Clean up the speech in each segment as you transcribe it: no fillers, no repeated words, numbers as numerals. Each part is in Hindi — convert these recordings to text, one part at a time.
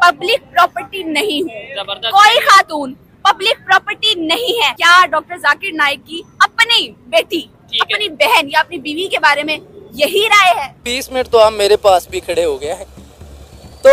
पब्लिक प्रॉपर्टी नहीं हूँ, कोई खातून पब्लिक प्रॉपर्टी नहीं है। क्या डॉक्टर जाकिर नाइक की अपनी बेटी, अपनी बहन या अपनी बीवी के बारे में यही राय है? 20 मिनट तो आप मेरे पास भी खड़े हो गए हैं, तो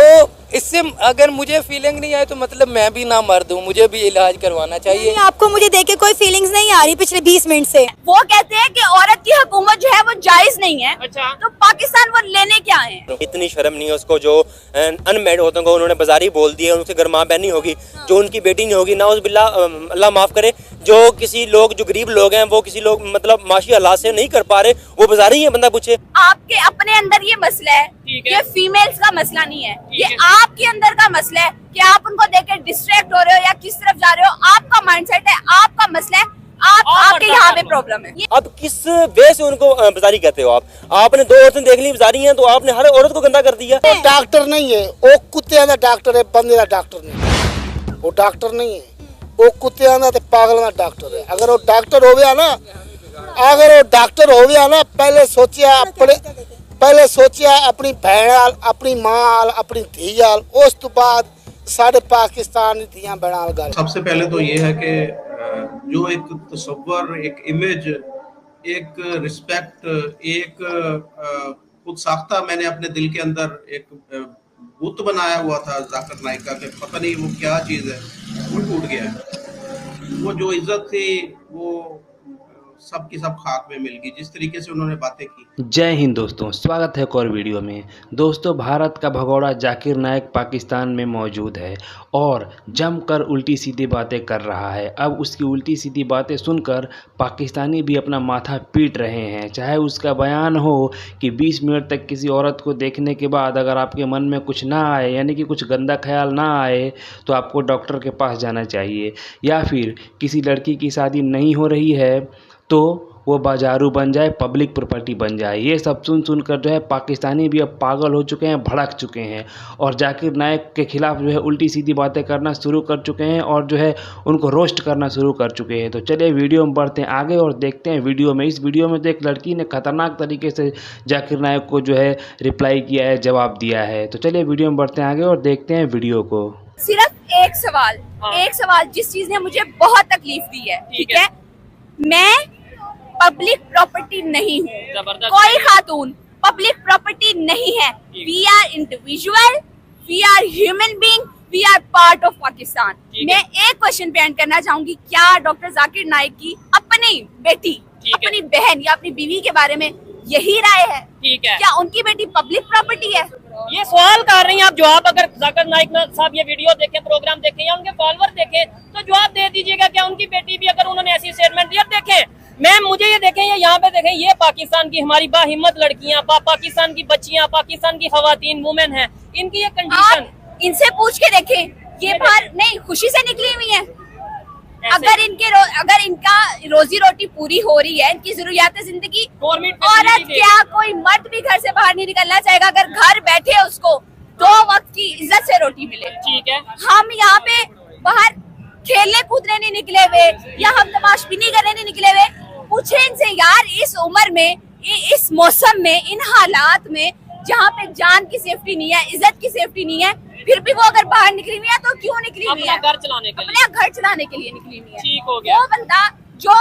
इससे अगर मुझे फीलिंग नहीं आए तो मतलब मैं भी ना मर्द हूँ, मुझे भी इलाज करवाना चाहिए। आपको मुझे देख के कोई फीलिंग्स नहीं आ रही पिछले 20 मिनट से। वो कहते हैं कि औरत की हुकूमत जो है वो जायज नहीं है। अच्छा। तो पाकिस्तान वो लेने क्या आए हैं? इतनी शर्म नहीं है उसको, जो अनमेरिड होते हैं उन्होंने बाजारी बोल दिया, उनसे घर माँ बहन नहीं होगी, जो उनकी बेटी नहीं होगी, ना उस बिल्ला अल्लाह माफ करे, जो किसी लोग जो गरीब लोग हैं वो किसी लोग मतलब माशी हालात से नहीं कर पा रहे, वो बाजारी है। बंदा पूछे आपके अपने अंदर ये मसला है, ये फीमेल्स का मसला नहीं है, ये आपके अंदर का मसला है कि आप उनको देख के डिस्ट्रैक्ट हो रहे हो या किस तरफ जा रहे हो। आपका माइंडसेट है, आपका मसला है, आपके यहाँ पे प्रॉब्लम है। अब किस वे से उनको बाजारी कहते हो आप? आपने 2 औरतें देख ली बाजारी हैं, तो आपने हर औरत को गंदा कर दिया। वो डॉक्टर नहीं है, वो कुत्ते का डॉक्टर है, बंदे का डॉक्टर नहीं। वो डॉक्टर नहीं है, वो कुत्ते का ते पागल का डॉक्टर है। अगर वो डॉक्टर हो गया ना, पहले सोचिया अपनी भैन आल, अपनी माँ आल, अपनी धी आल, उस तो बाद साढ़े पाकिस्तान धियां बहन गल। सबसे पहले तो ये है कि जो एक तस्वर, एक इमेज, एक रिस्पेक्ट, एक खुद साख्ता मैंने अपने दिल के अंदर एक बुत बनाया हुआ था जाकिर नाइक का, कि पता नहीं वो क्या चीज़ है, वो टूट गया है। वो जो इज्जत थी वो सब की सब खाक में मिल गई, जिस तरीके से उन्होंने बातें की। जय हिंद दोस्तों, स्वागत है एक और वीडियो में। दोस्तों, भारत का भगोड़ा जाकिर नाइक पाकिस्तान में मौजूद है और जमकर उल्टी सीधी बातें कर रहा है। अब उसकी उल्टी सीधी बातें सुनकर पाकिस्तानी भी अपना माथा पीट रहे हैं। चाहे उसका बयान हो कि 20 मिनट तक किसी औरत को देखने के बाद अगर आपके मन में कुछ ना आए, यानी कि कुछ गंदा ख्याल ना आए, तो आपको डॉक्टर के पास जाना चाहिए। या फिर किसी लड़की की शादी नहीं हो रही है तो वो बाजारू बन जाए, पब्लिक प्रॉपर्टी बन जाए। ये सब सुन कर जो है पाकिस्तानी भी अब पागल हो चुके हैं, भड़क चुके हैं और जाकिर नाइक के खिलाफ जो है उल्टी सीधी बातें करना शुरू कर चुके हैं और जो है उनको रोस्ट करना शुरू कर चुके हैं। तो चलिए वीडियो में बढ़ते हैं आगे और देखते हैं वीडियो में। इस वीडियो में तो एक लड़की ने खतरनाक तरीके से जाकिर नाइक को जो है रिप्लाई किया है, जवाब दिया है। तो चलिए वीडियो में बढ़ते हैं आगे और देखते हैं वीडियो को। सिर्फ एक सवाल जिस चीज ने मुझे बहुत तकलीफ दी है, ठीक है, मैं पब्लिक प्रॉपर्टी नहीं हूँ, कोई खातून पब्लिक प्रॉपर्टी नहीं है। We are individual, we are human being, we are part of Pakistan. मैं एक क्वेश्चन पे एंड करना चाहूंगी, क्या डॉक्टर जाकिर नाइक की अपनी बेटी, अपनी बहन या अपनी बीवी के बारे में यही राय है? ठीक है, क्या उनकी बेटी पब्लिक प्रॉपर्टी है? ये सवाल कर रही हैं आप जवाब। अगर जाकिर नाइक साहब ये वीडियो देखें, प्रोग्राम देखें या उनके फॉलोअर देखें तो जवाब दे दीजिएगा। क्या उनकी बेटी भी अगर उन्होंने ऐसी स्टेटमेंट दिया? देखें मैम, मुझे ये देखें, ये यहाँ पे देखें, ये पाकिस्तान की हमारी बाहिम्मत लड़कियां, पाकिस्तान की बच्चियां, पाकिस्तान की खवातीन, वुमेन हैं, इनकी ये कंडीशन। इनसे पूछ के देखें, ये बाहर नहीं खुशी से निकली हुई है। अगर इनका रोजी रोटी पूरी हो रही है, इनकी जरूरियात जिंदगी, औरत क्या कोई मर्द भी घर से बाहर नहीं निकलना चाहेगा अगर घर बैठे उसको 2 वक्त की इज्जत से रोटी मिले? ठीक है, हम यहाँ पे बाहर खेलने कूदने नहीं निकले हुए या हम तमाशबीनी करने नहीं निकले हुए। पूछे इनसे यार, इस उम्र में, इस मौसम में, इन हालात में जहाँ पे जान की सेफ्टी नहीं है, इज्जत की सेफ्टी नहीं है, फिर भी वो अगर बाहर निकली हुई है तो क्यों निकली हुई है? अपना घर चलाने के लिए निकली हुई है। ठीक हो गया। वो बंदा जो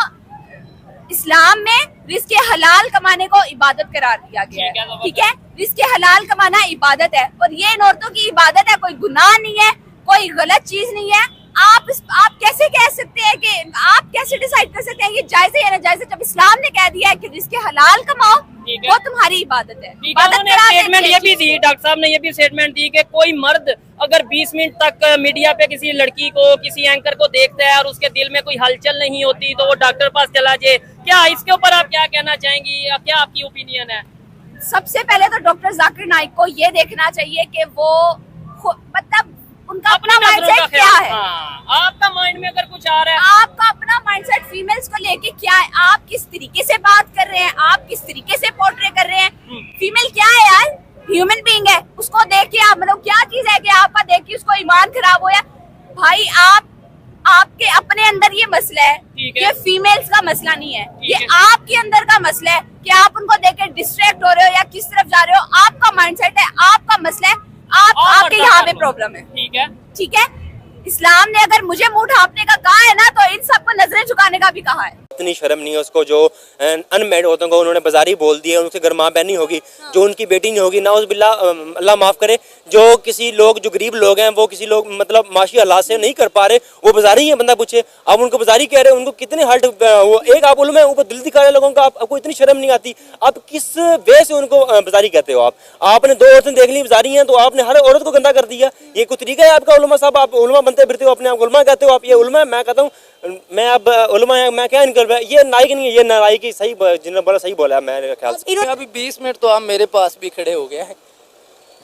इस्लाम में रिस्क हलाल कमाने को इबादत करार दिया गया है, ठीक है, रिस्क हलाल कमाना इबादत है और ये इन औरतों की इबादत है, कोई गुनाह नहीं है, कोई गलत चीज नहीं है। आप कैसे कह सकते हैं कि आप कैसे डिसाइड कर सकते हैं ये जायज है या नाजायज है, जब इस्लाम ने कह दिया है कि रिस्क हलाल कमाओ, वो तुम्हारी इबादत है। स्टेटमेंट ये भी दी, डॉक्टर साहब ने ये भी स्टेटमेंट दी कि कोई मर्द अगर 20 मिनट तक मीडिया पे किसी लड़की को, किसी एंकर को देखता है और उसके दिल में कोई हलचल नहीं होती तो वो डॉक्टर पास चला जाए। क्या इसके ऊपर आप क्या कहना चाहेंगी या क्या आपकी ओपिनियन है? सबसे पहले तो डॉक्टर जाकिर नाइक को ये देखना चाहिए कि वो मतलब उनका अपना माइंडसेट क्या है। आपका माइंड में अगर कुछ आ रहा है, आपका अपना माइंडसेट फीमेल्स को लेके क्या है, आप किस तरीके से बात कर रहे हैं, आप किस तरीके से पोर्ट्रे कर रहे हैं। फीमेल क्या है यार? ह्यूमन बीइंग है, उसको देख के आप मतलब क्या चीज है कि आपका देख के उसको ईमान खराब हो या? भाई आपके अपने अंदर ये मसला है, ये फीमेल्स का मसला नहीं है, ये आपके अंदर का मसला है कि आप उनको देख के डिस्ट्रैक्ट हो रहे हो या किस तरफ जा रहे हो। आपका माइंडसेट है, आपका मसला है, आपके यहाँ वहाँ पे प्रॉब्लम है। ठीक है, ठीक है, इस्लाम ने अगर मुझे मुंह ढांपने का कहा है ना, तो इन सबको नजरें झुकाने का भी कहा है। इतनी शर्म नहीं है उसको, जो अनमेरिड औरतों को उन्होंने बाजारी बोल दिया, उनसे गरमा बहनी होगी, जो उनकी बेटी नहीं होगी, नाउज़ बिल्ला, अल्लाह माफ़ करे, जो किसी लोग, जो गरीब लोग हैं, वो किसी लोग मतलब माशी हालात से नहीं कर पा रहे, वो बाजारी है, बंदा पूछे, आप उनको बाजारी कह रहे हो, उनको कितने हर्ट, वो एक आप उलमा है, ऊपर दिल दिखा रहे लोगों का, आपको इतनी शर्म नहीं आती, आप किस वे से उनको बाजारी कहते हो? आपने दो औरतें देख ली बाजारी हैं, तो आपने हर औरत को गंदा कर दिया, ये कोई तरीका है आपका? उलमा साहब, आप उलमा बनते फिरते हो, अपने आप उलमा कहते हो, आप ये उलमा है? मैं कहता हूँ मैं अब उलमा है, मैं क्या इनकर, ये नाइक नहीं है, ये नालायक की सही, जिन्होंने बड़ा सही बोला है मेरे ख्याल से। अभी 20 मिनट तो आप मेरे पास भी खड़े हो गए हैं,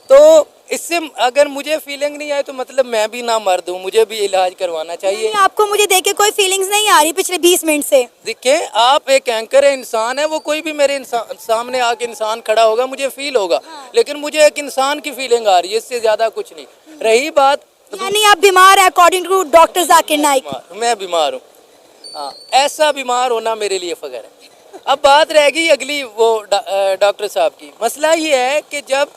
तो इससे अगर मुझे फीलिंग नहीं आए तो मतलब मैं भी ना मर्द हूँ, मुझे भी इलाज करवाना चाहिए। नहीं, आपको मुझे देख के कोई फीलिंग्स नहीं आ रही पिछले 20 मिनट से। देखिए, आप एक एंकर है, इंसान है, वो कोई भी मेरे सामने आके इंसान खड़ा होगा, मुझे फील होगा, लेकिन मुझे एक इंसान की फीलिंग आ रही है, इससे ज्यादा कुछ नहीं। रही बात, यानी आप बीमार हैं according to doctor Zakir Naik. मैं बीमार हूँ, हाँ, ऐसा बीमार होना मेरे लिए फख्र है। अब बात रहेगी अगली वो डॉक्टर साहब की। मसला ये है कि जब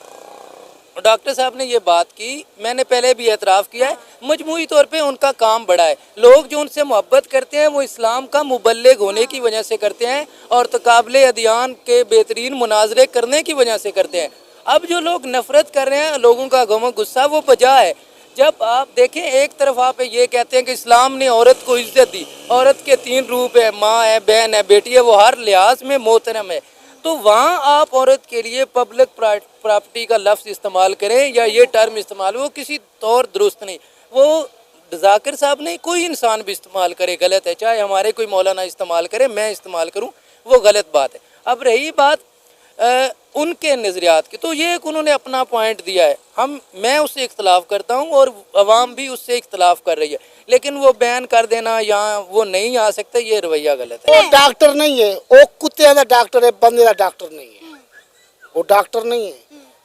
डॉक्टर साहब ने ये बात की, मैंने पहले भी एतराफ़ किया है, मजमूई तौर पे उनका काम बड़ा है। लोग जो उनसे मोहब्बत करते हैं वो इस्लाम का मुबल्लिग होने की वजह से करते हैं और तकाबले अदियान के बेहतरीन मुनाजरे करने की वजह से करते हैं। अब जो लोग नफ़रत कर रहे हैं, लोगों का गम गुस्सा, वो बजा है। जब आप देखें, एक तरफ आप ये कहते हैं कि इस्लाम ने औरत को इज्जत दी, औरत के 3 रूप है, माँ है, बहन है, बेटी है, वो हर लिहाज में मोहतरम है, तो वहाँ आप औरत के लिए पब्लिक प्रॉपर्टी का लफ्ज़ इस्तेमाल करें या ये टर्म इस्तेमाल, वो किसी तौर दुरुस्त नहीं। वो जाकिर साहब नहीं, कोई इंसान भी इस्तेमाल करे गलत है, चाहे हमारे कोई मौलाना इस्तेमाल करे, मैं इस्तेमाल करूँ, वो गलत बात है। अब रही बात उनके नज़रियात की, तो ये एक उन्होंने अपना पॉइंट दिया है, मैं उससे इख्तलाफ करता हूँ और अवाम भी उससे इख्तलाफ कर रही है, लेकिन वो बैन कर देना यहाँ वो नहीं आ सकता, ये रवैया गलत है। वो डॉक्टर नहीं है, वो कुत्ते का डॉक्टर है, बंदे का डॉक्टर नहीं है। वो डॉक्टर नहीं है,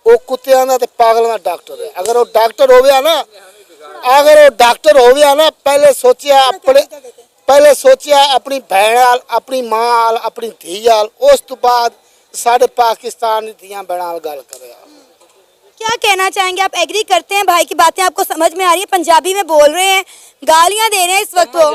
वो कुत्ते का ते पागल का डॉक्टर है। अगर वो डॉक्टर हो गया ना, अगर वो डॉक्टर हो गया ना, पहले सोचिया अपनी भैन आल, अपनी माँ आल, अपनी धी आल, उस तो बाद साढ़े पाकिस्तान धियां बहन गल करे। क्या कहना चाहेंगे आप? एग्री करते हैं भाई की बातें? आपको समझ में आ रही है? पंजाबी में बोल रहे हैं, गालियां दे रहे हैं इस वक्त वो।